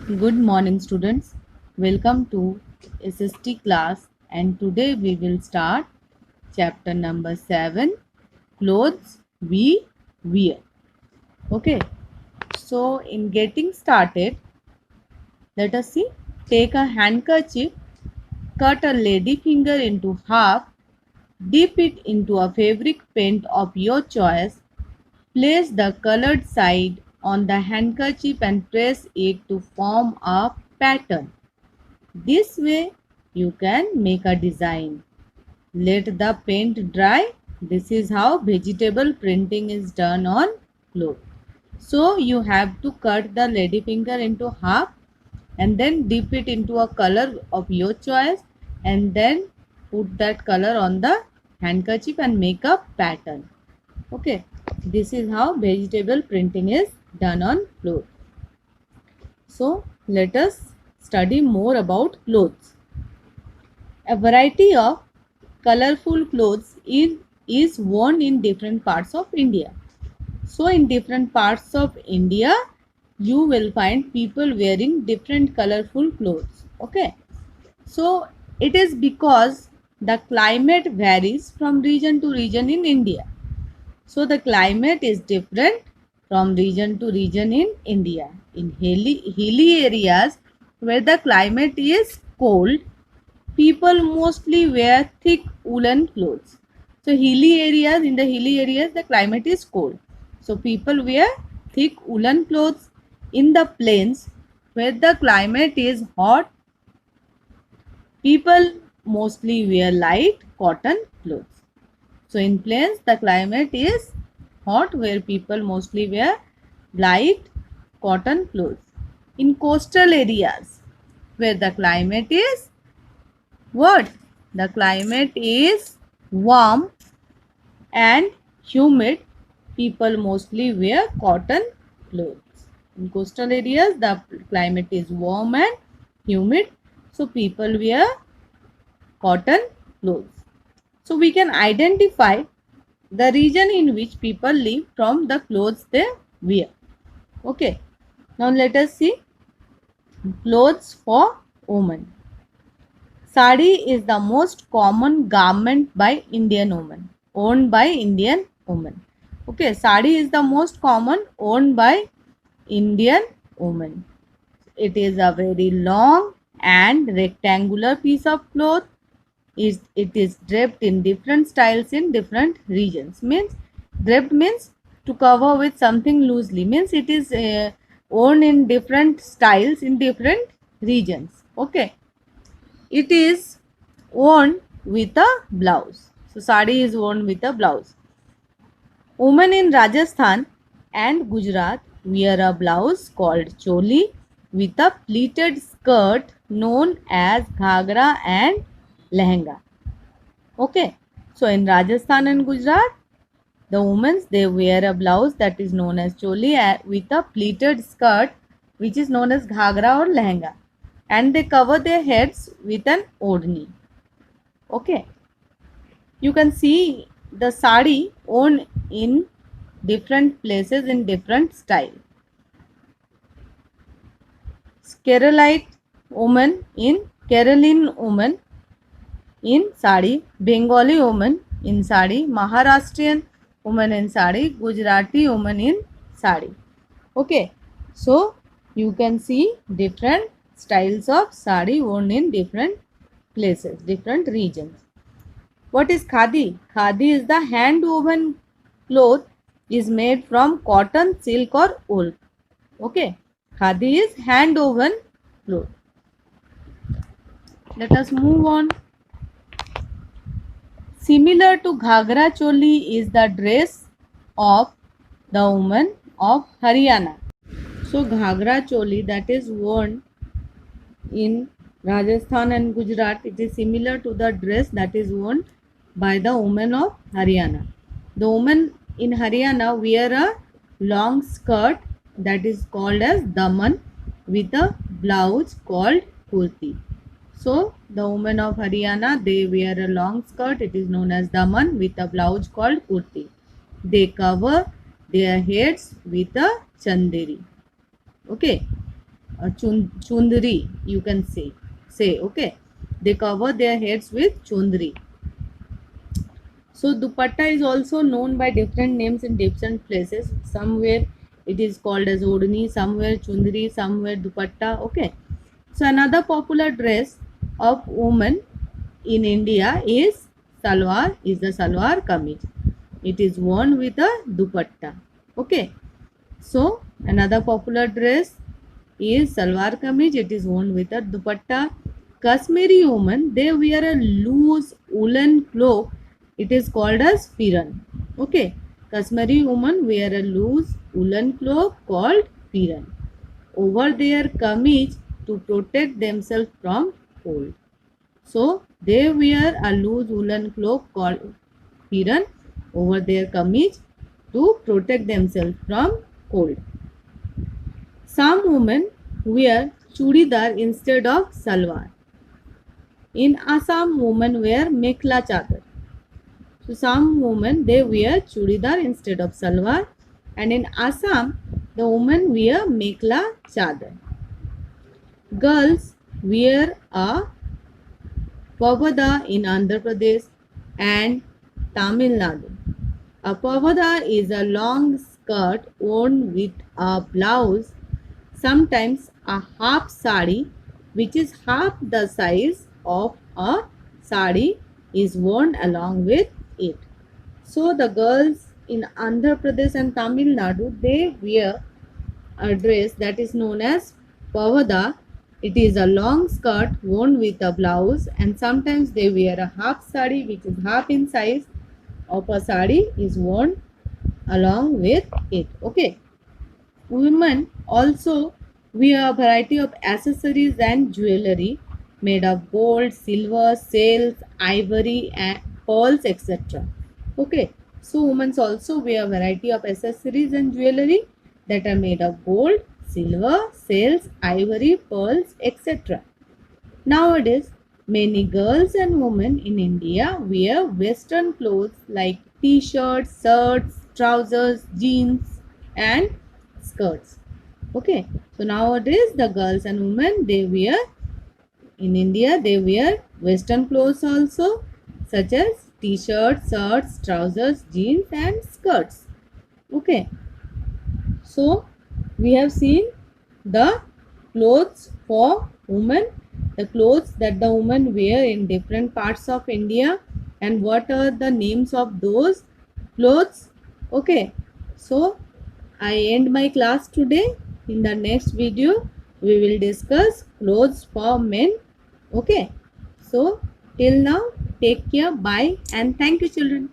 Good morning, students. Welcome to SST class, and today we will start chapter number 7, Clothes We Wear. Okay, so in getting started, let us see. Take a handkerchief, cut a lady finger into half, dip it into a fabric paint of your choice, place the colored side on the handkerchief and press it to form a pattern. This way you can make a design. Let the paint dry. This is how vegetable printing is done on cloth. So you have to cut the ladyfinger into half and then dip it into a color of your choice and then put that color on the handkerchief and make a pattern. Okay, this is how vegetable printing is done on cloth. So let us study more about clothes. A variety of colorful clothes is worn in different parts of India. So in different parts of India, you will find people wearing different colorful clothes. Okay. So it is because the climate varies from region to region in India. So the climate is different from region to region in India. In hilly areas where the climate is cold, people mostly wear thick woolen clothes. So in the hilly areas, the climate is cold. So people wear thick woolen clothes. In the plains, where the climate is hot, people mostly wear light cotton clothes. So in plains, the climate is hot, where people mostly wear light cotton clothes. In coastal areas, where the climate is what? The climate is warm and humid. People mostly wear cotton clothes. In coastal areas, the climate is warm and humid. So people wear cotton clothes. So we can identify the region in which people live from the clothes they wear. Okay. Now let us see clothes for women. Sari is the most common garment by Indian women, owned by Indian women. Okay, sari is the most common owned by Indian women. It is a very long and rectangular piece of cloth. It is draped in different styles in different regions. Means draped means to cover with something loosely. Means it is worn in different styles in different regions. Okay. It is worn with a blouse. So sari is worn with a blouse. Women in Rajasthan and Gujarat wear a blouse called choli with a pleated skirt known as ghagra and lehenga. Okay. So in Rajasthan and Gujarat, the women they wear a blouse that is known as choli with a pleated skirt which is known as ghagra or lehenga, and they cover their heads with an odhni. Okay, you can see the sari worn in different places in different style. Keralite woman in Kerala woman in sari, Bengali woman in sari, Maharashtrian woman in sari, Gujarati woman in sari. Okay, so you can see different styles of sari worn in different places, different regions. What is khadi? Khadi is the hand woven cloth is made from cotton, silk or wool. Okay. Khadi is hand woven cloth. Let us move on. Similar to Ghagra Choli is the dress of the woman of Haryana. So Ghagra Choli that is worn in Rajasthan and Gujarat, it is similar to the dress that is worn by the women of Haryana. The women in Haryana wear a long skirt that is called as daman with a blouse called kurti. So the women of Haryana they wear a long skirt, it is known as daman with a blouse called kurti. They cover their heads with a chanderi. Okay. chundri, you can say, okay. They cover their heads with chundri. So dupatta is also known by different names in different places. Somewhere it is called as odni, somewhere chundri, somewhere dupatta, okay. So another popular dress of women in India is the salwar kameez. It is worn with a dupatta, okay. So another popular dress is salwar kameez. It is worn with a dupatta. Kashmiri women, they wear a loose woolen cloak. It is called as firan. Okay. Kashmiri women wear a loose woolen cloak called firan over their kameez to protect themselves from cold. So they wear a loose woolen cloak called firan over their kameez to protect themselves from cold. Some women wear churidar instead of salwar. In Assam, women wear mekhla chadar. So some women, they wear churidar instead of salwar, and in Assam the women wear mekhla chadar. Girls wear a pavada in Andhra Pradesh and Tamil Nadu. A pavada is a long skirt worn with a blouse, sometimes a half sari, which is half the size of a sari, is worn along with it. So the girls in Andhra Pradesh and Tamil Nadu, they wear a dress that is known as pavada. It is a long skirt worn with a blouse, and sometimes they wear a half sari, which is half in size of a sari, is worn along with it, okay. Women also wear a variety of accessories and jewelry made of gold, silver, sails, ivory, and pearls, etc. Okay, so women also wear a variety of accessories and jewelry that are made of gold, silver, sails, ivory, pearls, etc. Nowadays, many girls and women in India wear Western clothes like t-shirts, shirts, trousers, jeans, and skirts. Okay, so nowadays the girls and women, they wear in India, they wear Western clothes also, such as t-shirts, shirts, trousers, jeans, and skirts. Okay, so we have seen the clothes for women, the clothes that the women wear in different parts of India, and what are the names of those clothes. Okay, so I end my class today. In the next video we will discuss clothes for men. Okay, so till now, take care, bye, and thank you, children.